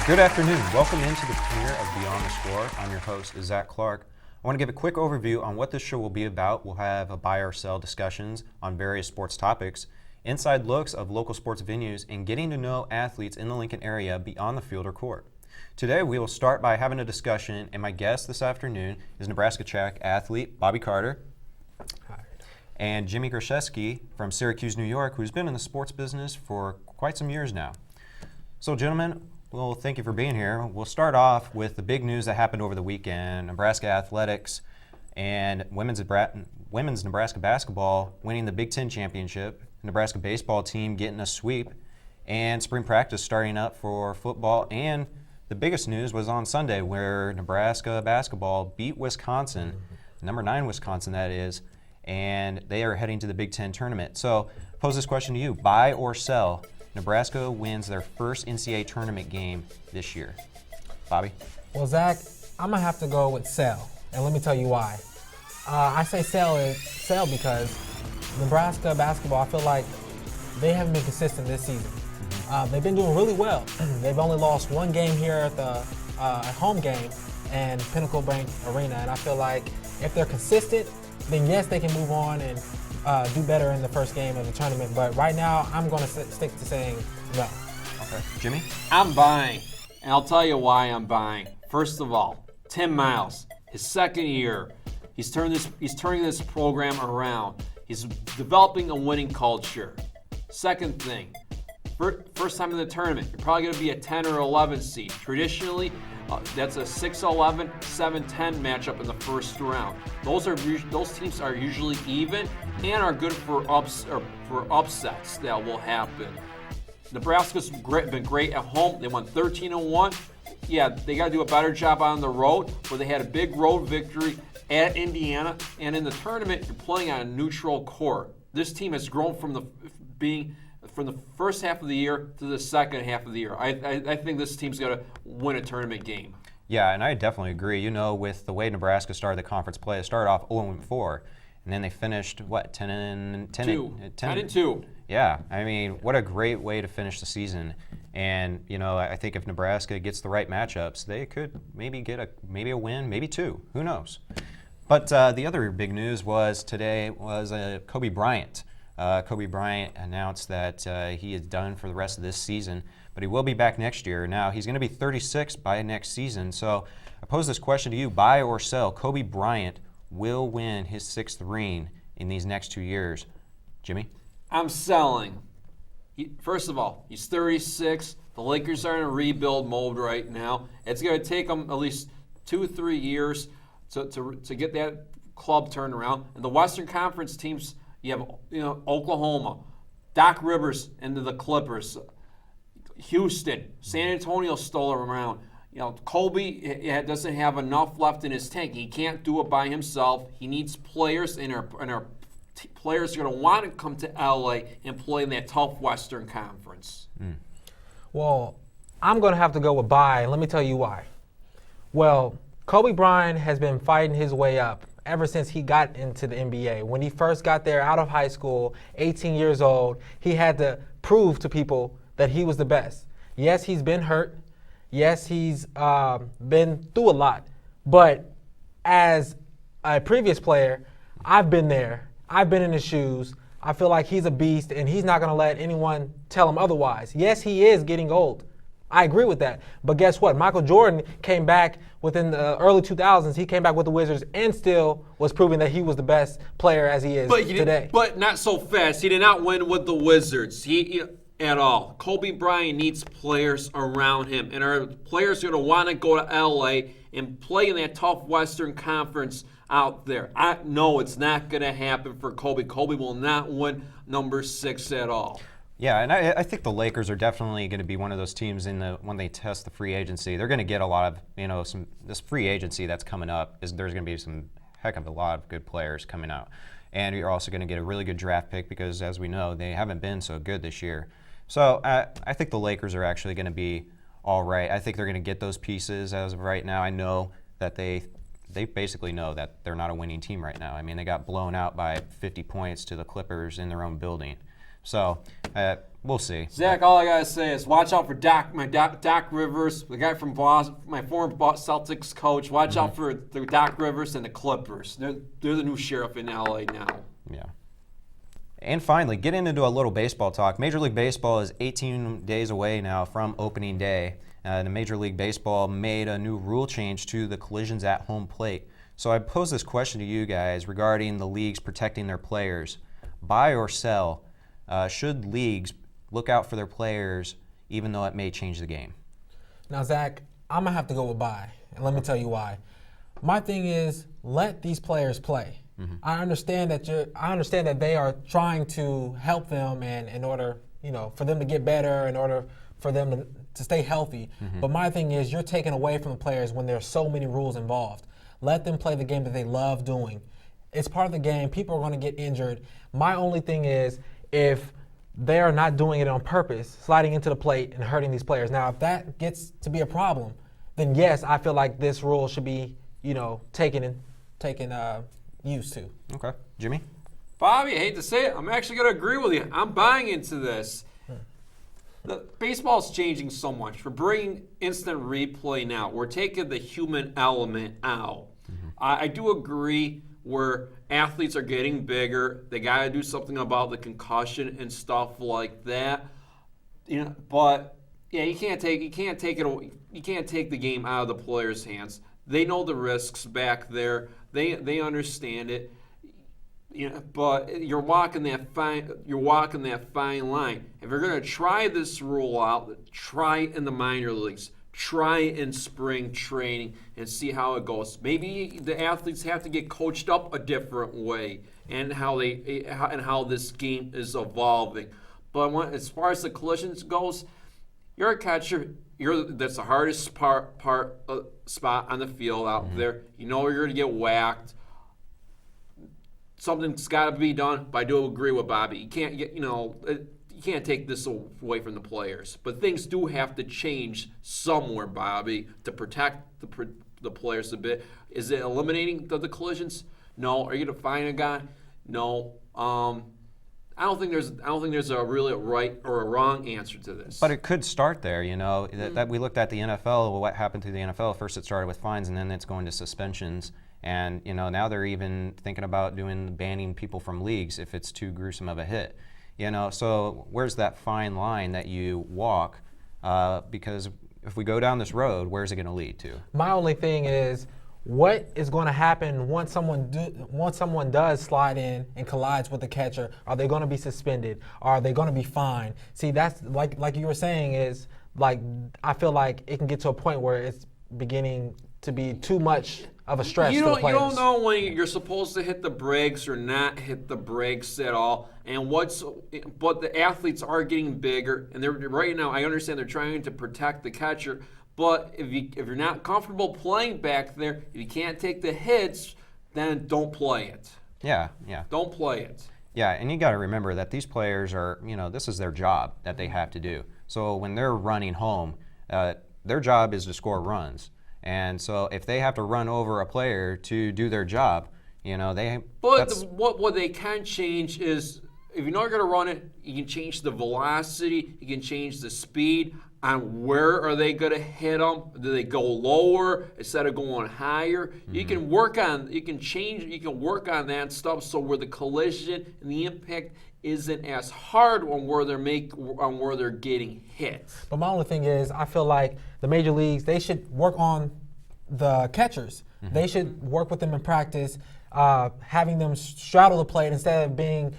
Good afternoon. Welcome into the premiere of Beyond the Score. I'm your host, Zach Clark. I want to give a quick overview on what this show will be about. We'll have a buy or sell discussions on various sports topics, inside looks of local sports venues, and getting to know athletes in the Lincoln area beyond the field or court. Today, we will start by having a discussion, and my guest this afternoon is Nebraska track athlete Bobby Carter. Hi. And Jimmy Grzeski from Syracuse, New York, who's been in the sports business for quite some years now. So, gentlemen, well, thank you for being here. We'll start off with the big news that happened over the weekend. Nebraska athletics and women's Nebraska basketball winning the Big Ten championship, Nebraska baseball team getting a sweep, and spring practice starting up for football. And the biggest news was on Sunday where Nebraska basketball beat Wisconsin, number 9 Wisconsin that is, and they are heading to the Big Ten tournament. So pose this question to you, buy or sell? Nebraska wins their first NCAA tournament game this year. Bobby? Well, Zach, I'm going to have to go with sell, and let me tell you why. I say sell because Nebraska basketball, I feel like they haven't been consistent this season. They've been doing really well. They've only lost one game here at the home game and Pinnacle Bank Arena, and I feel like if they're consistent, then yes, they can move on and do better in the first game of the tournament. But right now, I'm going to stick to saying no. Okay. Jimmy? I'm buying, and I'll tell you why I'm buying. First of all, Tim Miles, his second year, he's turning this program around. He's developing a winning culture. Second thing, first time in the tournament, you're probably going to be a 10 or 11 seed. Traditionally, that's a 6-11, 7-10 matchup in the first round. Those teams are usually even and are good for upsets that will happen. Nebraska's been great at home. They won 13-1. Yeah, they got to do a better job on the road, but they had a big road victory at Indiana. And in the tournament, you're playing on a neutral court. This team has grown from the first half of the year to the second half of the year. I think this team's going to win a tournament game. Yeah, and I definitely agree. You know, with the way Nebraska started the conference play, it started off 0-4, and then they finished, 10-2. Yeah, I mean, what a great way to finish the season. And, you know, I think if Nebraska gets the right matchups, they could maybe get a win, maybe two. Who knows? But the other big news today was Kobe Bryant. Kobe Bryant announced that he is done for the rest of this season, but he will be back next year. Now, he's going to be 36 by next season, so I pose this question to you, buy or sell? Kobe Bryant will win his 6th ring in these next 2 years. Jimmy? I'm selling. First of all, he's 36. The Lakers are in a rebuild mode right now. It's going to take them at least 2-3 years to get that club turned around. And the Western Conference teams, you have Oklahoma, Doc Rivers into the Clippers, Houston, San Antonio still around. Kobe doesn't have enough left in his tank. He can't do it by himself. He needs players, and our players are going to want to come to LA and play in that tough Western Conference. Well, I'm going to have to go with buy, and let me tell you why. Well, Kobe Bryant has been fighting his way up ever since he got into the NBA. When he first got there out of high school, 18 years old, he had to prove to people that he was the best. Yes, he's been hurt. Yes, he's been through a lot. But as a previous player, I've been there. I've been in his shoes. I feel like he's a beast, and he's not going to let anyone tell him otherwise. Yes, he is getting old. I agree with that. But guess what? Michael Jordan came back within the early 2000s. He came back with the Wizards and still was proving that he was the best player as he is today. But not so fast. He did not win with the Wizards at all. Kobe Bryant needs players around him. And our players are going to want to go to L.A. and play in that tough Western Conference out there. I know it's not going to happen for Kobe. Kobe will not win number 6 at all. Yeah, and I think the Lakers are definitely going to be one of those teams when they test the free agency. They're going to get a lot of, this free agency that's coming up, there's going to be some heck of a lot of good players coming out. And you're also going to get a really good draft pick because, as we know, they haven't been so good this year. So I think the Lakers are actually going to be all right. I think they're going to get those pieces as of right now. I know that they basically know that they're not a winning team right now. I mean, they got blown out by 50 points to the Clippers in their own building. So we'll see. Zach, all I gotta say is watch out for Doc Rivers, the guy from Boston, my former Celtics coach. Watch out for the Doc Rivers and the Clippers. They're the new sheriff in LA now. Yeah. And finally, getting into a little baseball talk. Major League Baseball is 18 days away now from opening day. And Major League Baseball made a new rule change to the collisions at home plate. So I pose this question to you guys regarding the leagues protecting their players. Buy or sell? Should leagues look out for their players even though it may change the game? Now, Zach, I'm going to have to go with buy, and let me tell you why. My thing is, let these players play. I understand that they are trying to help them, and in order, for them to get better, in order for them to stay healthy. But my thing is, you're taking away from the players when there's so many rules involved. Let them play the game that they love doing. It's part of the game. People are going to get injured. My only thing is, if they are not doing it on purpose, sliding into the plate and hurting these players. Now, if that gets to be a problem, then yes, I feel like this rule should be, taken used to. Okay. Jimmy? Bobby, I hate to say it, I'm actually going to agree with you. I'm buying into this. The baseball's changing so much. We're bringing instant replay now. We're taking the human element out. I do agree where athletes are getting bigger. They got to do something about the concussion and stuff like that. But yeah, you can't take the game out of the players' hands. They know the risks back there. They understand it. But you're walking that fine line. If you're going to try this rule out, try it in the minor leagues. Try it in spring training and see how it goes. Maybe the athletes have to get coached up a different way and how this game is evolving. But as far as the collisions goes, you're a catcher. That's the hardest spot on the field out there. You know you're going to get whacked. Something's got to be done, but I do agree with Bobby. You can't you can't take this away from the players. But things do have to change somewhere, Bobby, to protect the players a bit. Is it eliminating the collisions? No. Are you going to fine a guy? No. I don't think there's a really right or a wrong answer to this. But it could start there, that we looked at the NFL, what happened to the NFL. First it started with fines, and then it's going to suspensions. And now they're even thinking about banning people from leagues if it's too gruesome of a hit. So where's that fine line that you walk? Because if we go down this road, where's it going to lead to? My only thing is, what is going to happen once someone does slide in and collides with the catcher? Are they going to be suspended? Are they going to be fined? See, that's like you were saying is I feel like it can get to a point where it's beginning to be too much of a stress for the players. You don't know when you're supposed to hit the brakes or not hit the brakes at all. But the athletes are getting bigger, and they're right now. I understand they're trying to protect the catcher, but if you're not comfortable playing back there, if you can't take the hits, then don't play it. Yeah. Don't play it. Yeah, and you got to remember that these players are, this is their job that they have to do. So when they're running home, their job is to score runs. And so if they have to run over a player to do their job, what they can change is, if you're not going to run it, you can change the velocity, you can change the speed on where are they going to hit them. Do they go lower instead of going higher? You can work on that stuff so where the collision and the impact isn't as hard on where they're getting hit. But my only thing is, I feel like the major leagues, they should work on the catchers. They should work with them in practice, having them straddle the plate instead of being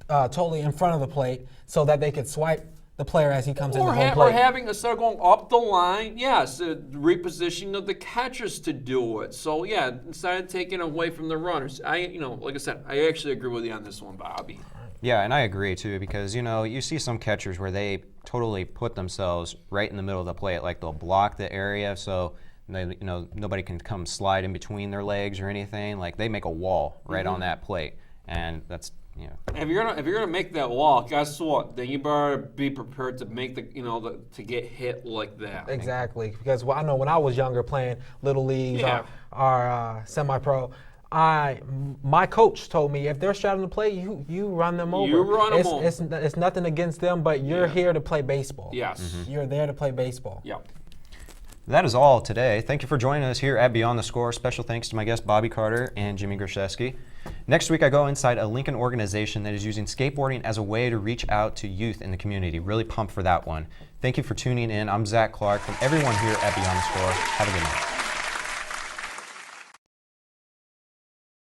totally in front of the plate, so that they could swipe the player as he comes in the home plate. Or having, instead of going up the line, repositioning of the catchers to do it. So yeah, instead of taking away from the runners, like I said, I actually agree with you on this one, Bobby. Yeah, and I agree too, because you see some catchers where they totally put themselves right in the middle of the plate, like they'll block the area so nobody can come slide in between their legs or anything. Like they make a wall right on that plate, and that's If you're gonna make that wall, guess what? Then you better be prepared to make to get hit like that. Exactly, because I know when I was younger playing little leagues or semi-pro, My coach told me if they're straddling the plate, you run them over. You run them over. It's nothing against them, but you're here to play baseball. Yes. You're there to play baseball. Yep. That is all today. Thank you for joining us here at Beyond the Score. Special thanks to my guests Bobby Carter and Jimmy Grzeski. Next week, I go inside a Lincoln organization that is using skateboarding as a way to reach out to youth in the community. Really pumped for that one. Thank you for tuning in. I'm Zach Clark. From everyone here at Beyond the Score, have a good night.